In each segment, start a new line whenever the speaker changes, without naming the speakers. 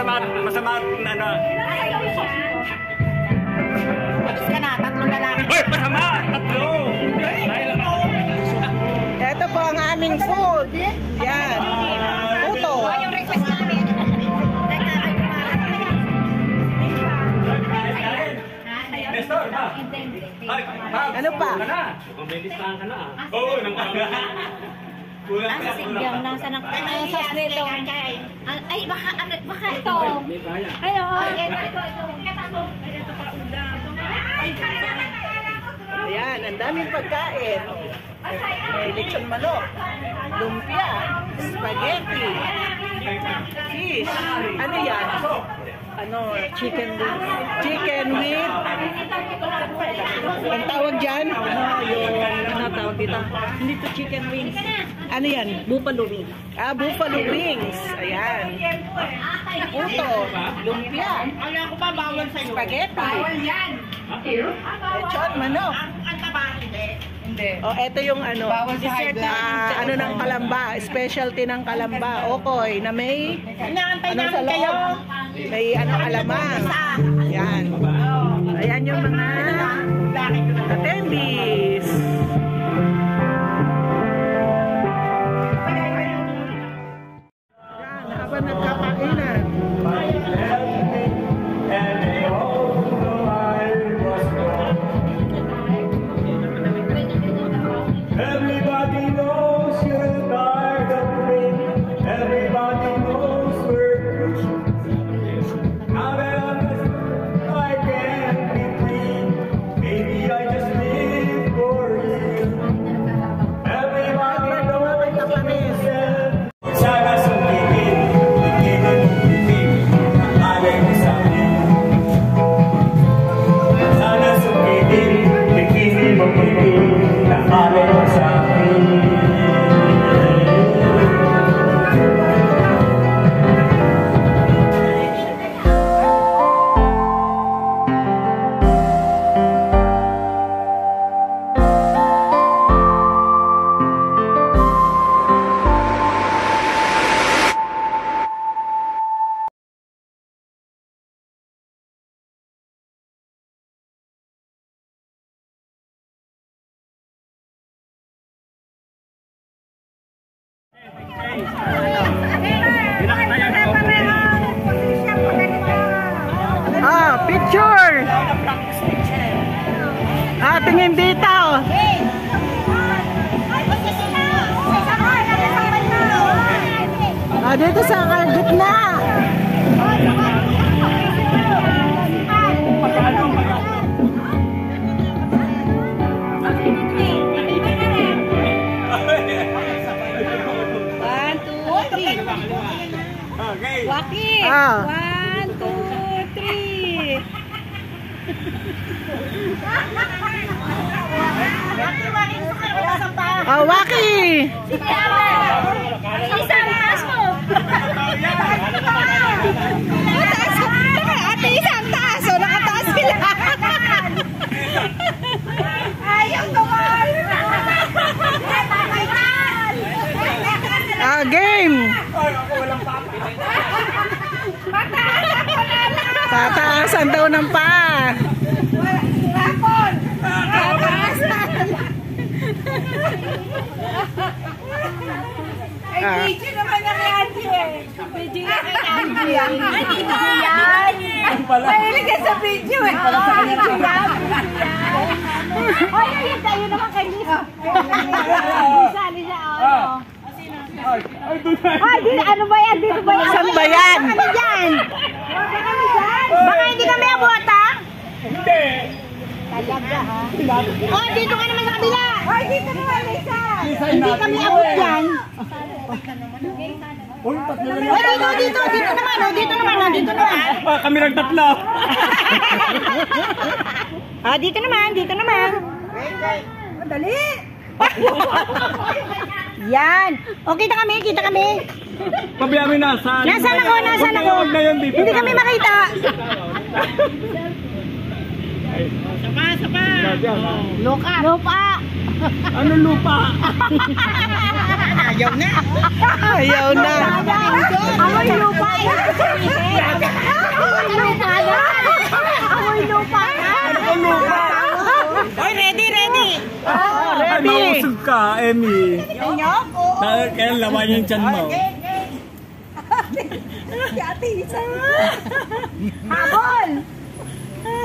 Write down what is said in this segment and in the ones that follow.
masama ano.
Tapos ka na, tatlong lalaki.
Hoy, masama! Tatlo!
Ito po ang aming food. Yan. Puto.
Yung request namin.
Ano pa?
Kumilistahan ka na ah. Oo, nang aga.
Nasa sigyang, nasa nakasas nito. Ay, baka ito. Ay, oo.
Ayan, ang daming pagkain. May lechon manok, lumpia, spaghetti, fish. Ano yan? Ano? Chicken with ang tawag dyan?
Ano tawag dito? Hindi to chicken wings.
Ano yan?
Buffalo wings.
Ah, buffalo wings. Ayan. Puto, lumpia, spaghetti, lechon manok. Oh, ito yung ano, ano ng Kalamba, specialty ng Kalamba, okoy, na may ano sa loob, may ano alamang. Yan. Ayan yung mga attendees. Yan, habang nagkakainan.
Everybody knows you're tired of me. Everybody knows we're through. Now that I'm I can't be free. Maybe I just live for you. Everybody knows yourself. Sana sumigil, bigyan mo bibig. Alay mo sa akin. Sana sumigil, bigyan mo bibig. Alay mo sa akin.
Ah, picture! Ah, tingin dito! Ah, dito sa gitna!
Waki!
Ah.
1, 2, 3.
Ah, Waki!
Isang taas mo! Ate, isang taas! O, nakataas sila! Ayaw tumal!
Ah, game! Tataasan daw ng paa.
Rapon! Tataasan! Ay, video naman na kay Angie. Video na kay Angie. Ay, video yan. Mahilig ka sa video eh. Ay, ayun tayo naman kay Lisa. Sali siya. Ay, ano ba yan? Dito ba yan?
Saan ba yan?
Ano yan? Baka hindi kami abuata?
Hindi!
Talaga ha? Oh, dito ka naman sa kabila! Ay, dito naman, Lisa! Hindi kami abot yan!
Uy, tatlo na
Oh, dito naman, dito naman!
Ah, kami lang tatlo!
Ah, dito naman! Dali! Yan! O, kita kami!
Pabiyamin na, saan?
Nasaan ako?
Huwag na yun dito.
Hindi kami makita!
Sapa!
Lupa!
Ano lupa?
Ayaw na.
Amoy lupa!
Emmy.
Nyok? Oo.
Kaya lawan yung tiyan mo.
Si Ate Isa. Habol!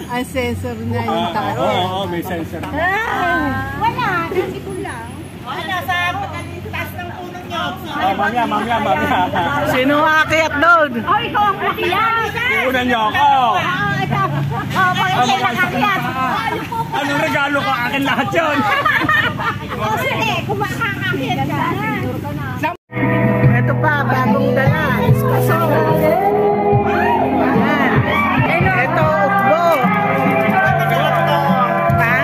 Ang sensor na yung tao.
Oo, may sensor.
Wala, kasi ko lang.
Wala sa taas ng puno nyo.
Mamaya.
Sino aakyat doon?
Oh, ikaw ang kakiyat.
Una niyo ako.
Ito. Oh, pag-ikay na kakiyat.
Anong regalo ko? Akin lahat yun.
Oh, sige, kumakakakiyat ka.
Ito pa, bagong dala. Espresso. Ayan. Ito, ukbo. Ha?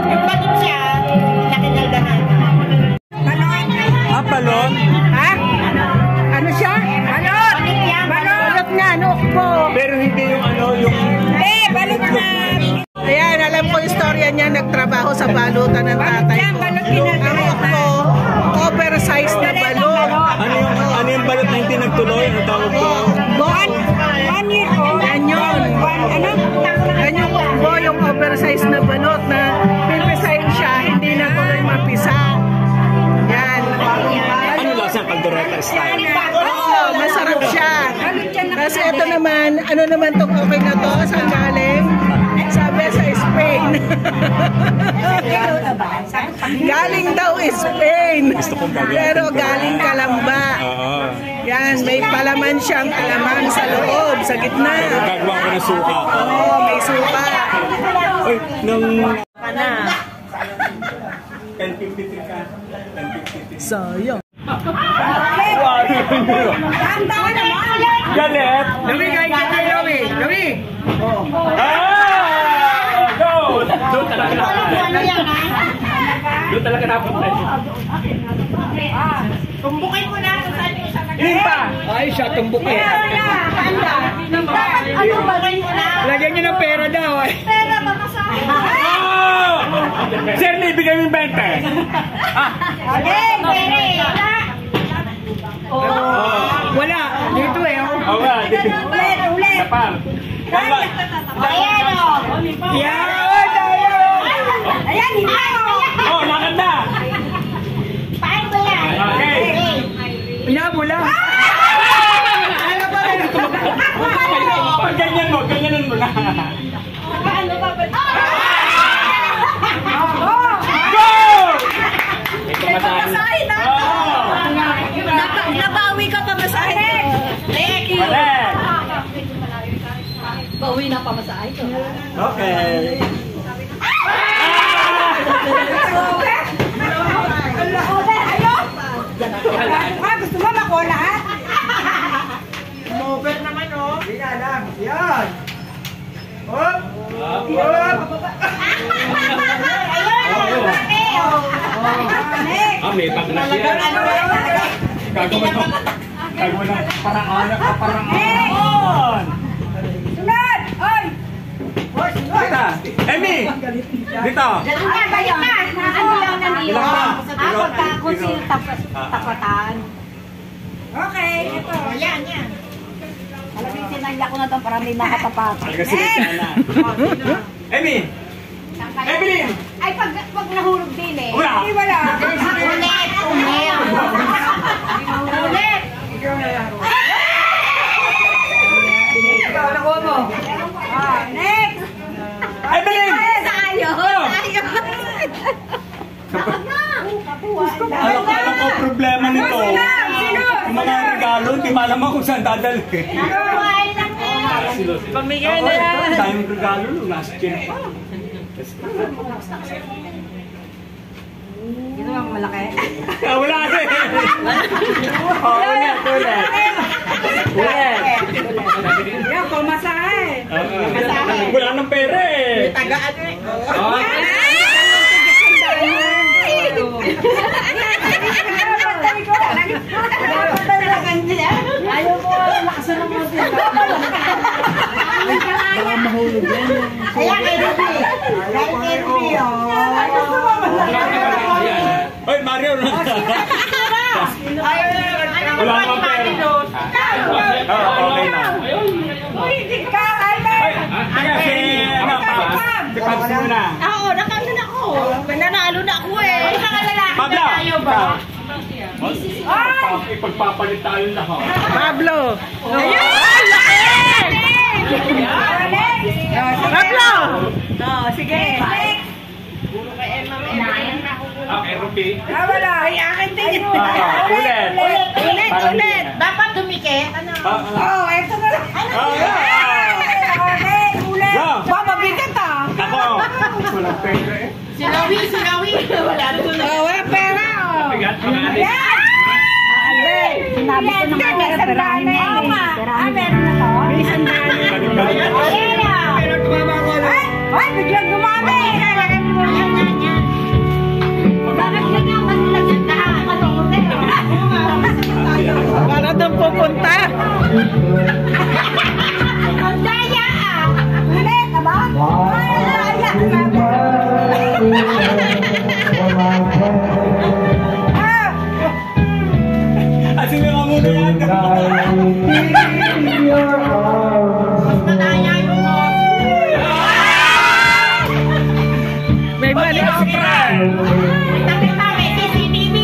Yung bakit siya, nakinaldahan.
Balon?
Ha? Ano siya? Balot! Balot nga, ano, ukbo.
Pero hindi yung ano, yung...
Balot na.
Ayan, alam ko istorya niya, nagtrabaho sa balutan ng tatay ko. Ang ukbo, oversized na balot.
Ano yung balot na hindi nagtuloy? Ano tawag ko?
One year old.
Yan yun. Yan yung ukbo, yung oversized na balot na pipisahin siya, hindi na tuloy mapisa. Yan.
Ano lasa ang Caldereta style?
Oo, masarap siya. Kasi ito naman, ano naman itong okay na to? Saan galing? Sabi sa Spain. Galing daw Spain. Pero galing Kalamba.
Oo.
Yan, may palaman siyang alamang sa loob, sa gitna.
Gagawa ko ng suka.
Oo, may suka.
Uy, nung...
Na.
10.53 ka. 10.53.
Sayang.
Galit!
Lawi, kain kita, Lawi. Lawi.
Go!
Doon talaga Doon talaga napunta.
Tumbukin mo na kung saan yung sa
Ilan pa? Ay, siya tumbukin.
Tumbukin mo na.
Lagyan niyo ng pera daw.
Pera, mamasahin.
Shirley, bigay mo yung 20.
Okay, pera.
Wala. Dito eh.
Oo nga.
Ulit.
Kapal.
Ayan o. Ayan, hindi o.
Oh, lakad na.
Paano ba yan?
Okay.
Pinabula.
Pag ganyanan mo na.
Paano ba ba?
Go!
Pamasahin na. Nabawi ka pamasahin. Leki.
Balik.
Bawi na pamasahin ko.
Okay.
Gusto mo makola ha?
Mover naman oh. Yan lang. Yan.
Ayun!
May bag na siya.
Gagawa ng paraan.
Sunod! Oy!
Dito. Emmy! Dito.
Balik na! Ano lang nandito?
Ilan pa?
Ako si tapatan. Okay, ito. Yan. Alam mo, sinangya ko na ito para may nakatapat.
Kasi na. Emmy! Evelyn!
Ay, pag nahulog din eh.
Wala.
Ay, wala. Ulit! Ikaw, nakuha mo. Next!
Evelyn!
Tayo!
Alam ko problema nito.
Sino?
Yung mga regalo, hindi malaman kung saan dadalhin.
Pamigay na yan.
Tayong regalo, nasa chin pa.
Ito ang malaki.
Wala rin. Ulit.
Yan, pumasahe.
Wala nang pera eh.
Tagaan eh.
Ayaw mo, lakasan ng mga sila.
Baka mahulog yan.
Ayan, Edby.
Oy, Mario. Wala namang pera. Okay na.
Ako, nakano na ako. Nanalo na ako eh. lalaki
Pablo!
tayo ba?
Ipagpapalit tayo lahat.
Pablo!
Ayun! Laki!
Pablo!
Sige.
Okay, Rupi.
Wala. Ay, akin din.
Ulit.
Ulit. Dapat dumikit. Eto na lang. Okay, ulit. Mabigat ah.
Ako. Walang pera eh.
Sinawi. Wala doon. Wala pera.
Bigat pa nga.
Sinabi ko naman pera. Perahin mo. Oo nga. Meron na to. May sandali. Ay, biglang dumami. Bakit ganyan kasi nagsasabi?
Para doon pupunta.
Ang daya ah. Ulit, ba? Ay, daya.
Asin nga muna yan.
Madaya yung
May mali ako, pre.
Kita, may CCTV.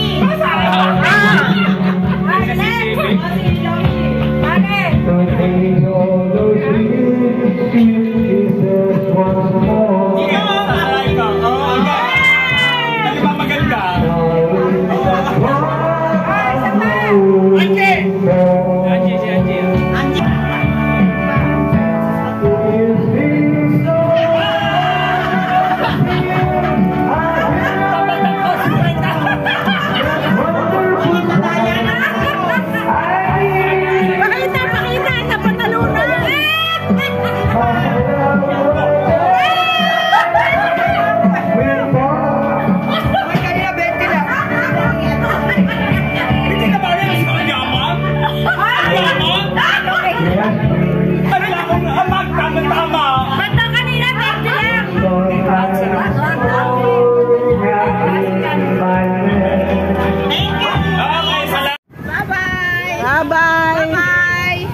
Bye-bye.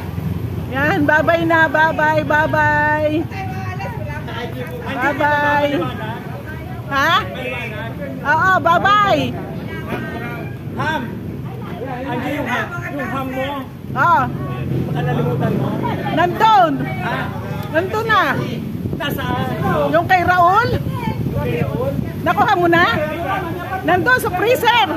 Yan, bye-bye na. Bye-bye. Bye-bye. Bye-bye. Ha? Oo, bye-bye.
Ham! Andiyan yung ham mo.
Oo.
Baka nalimutan mo.
Nandun. Nandun na.
Nasaan?
Yung kay Raul. Nakuha mo na? Nandun sa freezer.